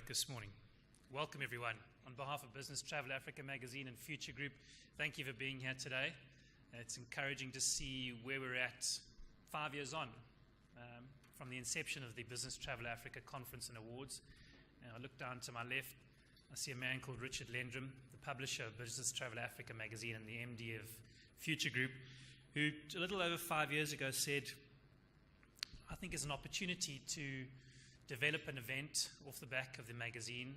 This morning. Welcome everyone. On behalf of Business Travel Africa Magazine and Future Group, thank you for being here today. It's encouraging to see where we're at 5 years on from the inception of the Business Travel Africa Conference and Awards. And I look down to my left, I see a man called Richard Lendrum, the publisher of Business Travel Africa Magazine and the MD of Future Group, who a little over 5 years ago said, I think it's an opportunity to develop an event off the back of the magazine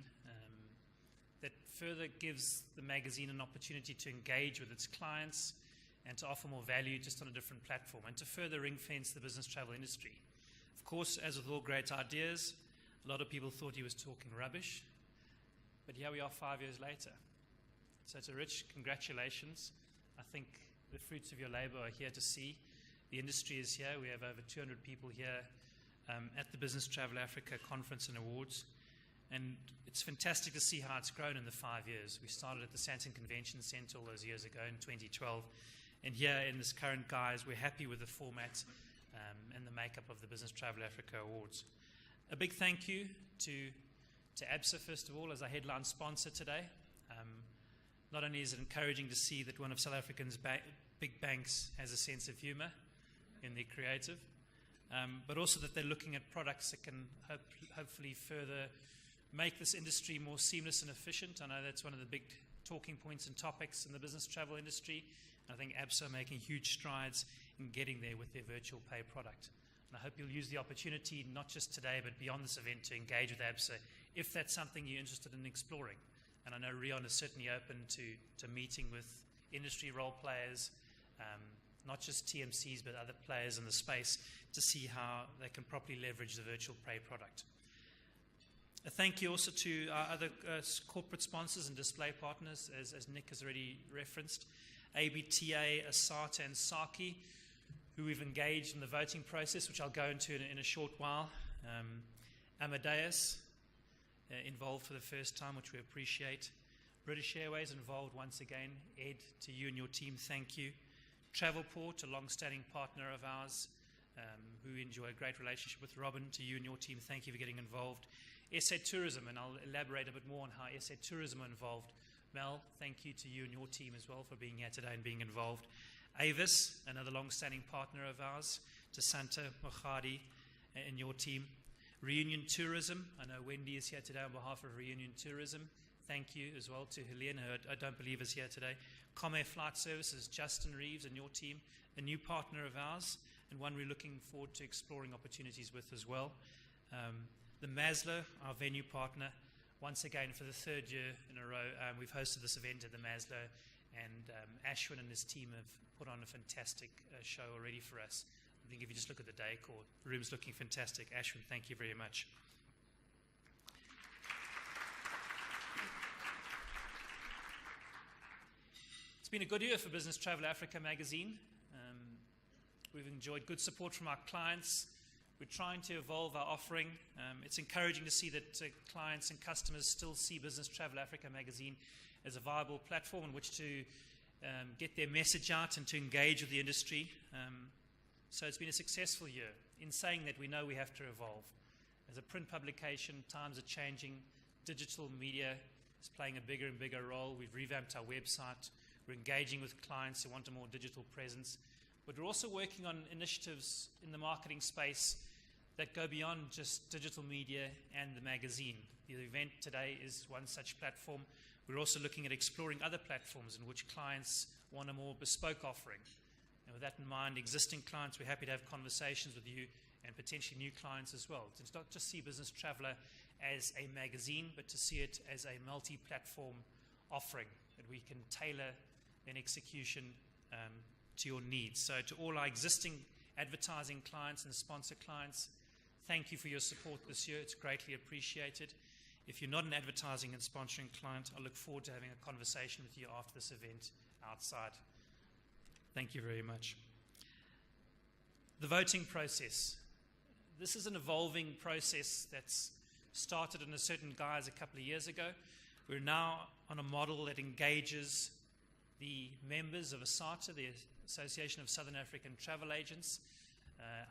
that further gives the magazine an opportunity to engage with its clients and to offer more value just on a different platform and to further ring-fence the business travel industry. Of course, as with all great ideas, a lot of people thought he was talking rubbish, but here we are 5 years later. So to Rich, congratulations. I think the fruits of your labor are here to see. The industry is here. We have over 200 people here at the Business Travel Africa Conference and Awards. And it's fantastic to see how it's grown in the 5 years. We started at the Sandton Convention Centre all those years ago in 2012. And here in this current guise, we're happy with the format and the makeup of the Business Travel Africa Awards. A big thank you to ABSA, first of all, as our headline sponsor today. Not only is it encouraging to see that one of South Africa's big banks has a sense of humour in their creative, but also that they're looking at products that can hopefully further make this industry more seamless and efficient. I know that's one of the big talking points and topics in the business travel industry. I think ABSA are making huge strides in getting there with their virtual pay product. And I hope you'll use the opportunity, not just today, but beyond this event, to engage with ABSA if that's something you're interested in exploring. And I know Rion is certainly open to meeting with industry role players, not just TMCs, but other players in the space to see how they can properly leverage the virtual pay product. A thank you also to our other corporate sponsors and display partners, as Nick has already referenced, ABTA, Asata, and Saki, who we've engaged in the voting process, which I'll go into in a short while. Amadeus, involved for the first time, which we appreciate. British Airways involved once again. Ed, to you and your team, thank you. Travelport, a long-standing partner of ours, who enjoy a great relationship with Robin, to you and your team, thank you for getting involved. SA Tourism, and I'll elaborate a bit more on how SA Tourism are involved. Mel, thank you to you and your team as well for being here today and being involved. Avis, another long-standing partner of ours, to Santa Mochadi and your team. Reunion Tourism, I know Wendy is here today on behalf of Reunion Tourism. Thank you as well to Helene, who I don't believe is here today. Comair Flight Services, Justin Reeves and your team, a new partner of ours, and one we're looking forward to exploring opportunities with as well. The Maslow, our venue partner, once again for the third year in a row, we've hosted this event at the Maslow, and Ashwin and his team have put on a fantastic show already for us. I think if you just look at the decor, the room's looking fantastic. Ashwin, thank you very much. It's been a good year for Business Travel Africa Magazine. We've enjoyed good support from our clients. We're trying to evolve our offering. It's encouraging to see that clients and customers still see Business Travel Africa Magazine as a viable platform in which to get their message out and to engage with the industry. So it's been a successful year. In saying that, we know we have to evolve. As a print publication, times are changing. Digital media is playing a bigger and bigger role. We've revamped our website. We're engaging with clients who want a more digital presence. But we're also working on initiatives in the marketing space that go beyond just digital media and the magazine. The event today is one such platform. We're also looking at exploring other platforms in which clients want a more bespoke offering. And with that in mind, existing clients, we're happy to have conversations with you and potentially new clients as well. To not just see Business Traveller as a magazine, but to see it as a multi-platform offering that we can tailor an execution to your needs. So to all our existing advertising clients and sponsor clients, thank you for your support this year. It's greatly appreciated. If you're not an advertising and sponsoring client, I look forward to having a conversation with you after this event outside. Thank you very much. The voting process. This is an evolving process that's started in a certain guise a couple of years ago. We're now on a model that engages the members of ASATA, the Association of Southern African Travel Agents,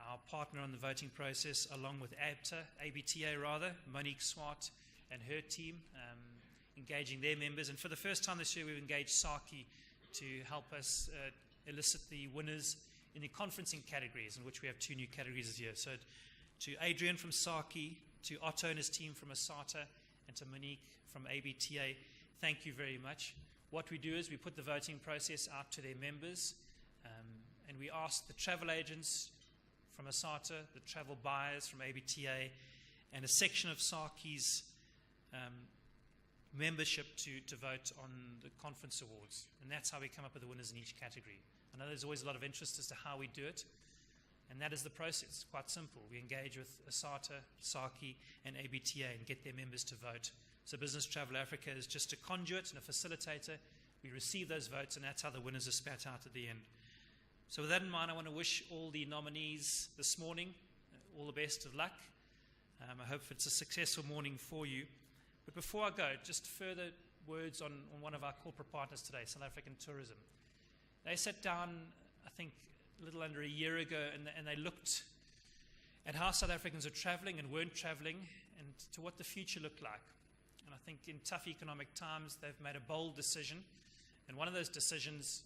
our partner on the voting process, along with ABTA, Monique Swart and her team, engaging their members. And for the first time this year, we've engaged Saki to help us elicit the winners in the conferencing categories, in which we have 2 new categories this year. So to Adrian from Saki, to Otto and his team from Asata, and to Monique from ABTA, thank you very much. What we do is we put the voting process out to their members, and we ask the travel agents from Asata, the travel buyers from ABTA, and a section of Saki's membership to vote on the conference awards. And that's how we come up with the winners in each category. I know there's always a lot of interest as to how we do it, and that is the process. It's quite simple. We engage with Asata, Saki, and ABTA and get their members to vote. So Business Travel Africa is just a conduit and a facilitator. We receive those votes, and that's how the winners are spat out at the end. So with that in mind, I want to wish all the nominees this morning all the best of luck. I hope it's a successful morning for you. But before I go, just further words on one of our corporate partners today, South African Tourism. They sat down, I think, a little under a year ago, and they looked at how South Africans are traveling and weren't traveling, and to what the future looked like. And I think in tough economic times, they've made a bold decision. And one of those decisions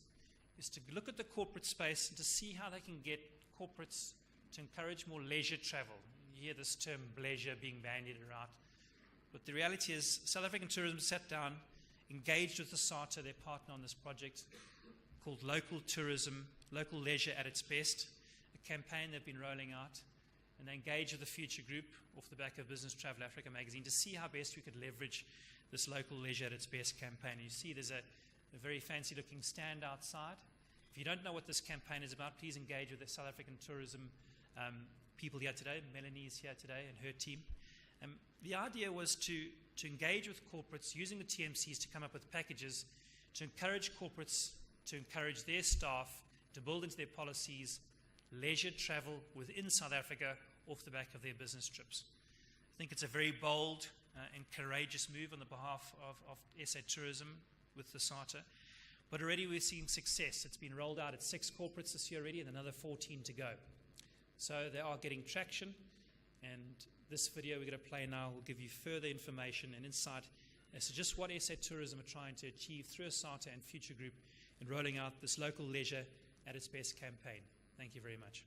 is to look at the corporate space and to see how they can get corporates to encourage more leisure travel. You hear this term bleisure being bandied around. But the reality is South African Tourism sat down, engaged with Asata, their partner on this project, called Local Tourism, Local Leisure at its Best, a campaign they've been rolling out. And they engaged with the Future Group off the back of Business Travel Africa magazine to see how best we could leverage this Local Leisure at its Best campaign. You see there's a very fancy looking stand outside. If you don't know what this campaign is about, please engage with the South African Tourism people here today. Melanie is here today and her team. The idea was to engage with corporates using the TMCs to come up with packages to encourage corporates to encourage their staff to build into their policies leisure travel within South Africa off the back of their business trips. I think it's a very bold and courageous move on the behalf of SA Tourism with the SATA. But already we're seeing success. It's been rolled out at 6 corporates this year already and another 14 to go. So they are getting traction, and this video we're going to play now will give you further information and insight as to just what SA Tourism are trying to achieve through Asata and Future Group in rolling out this Local Leisure at its Best campaign. Thank you very much.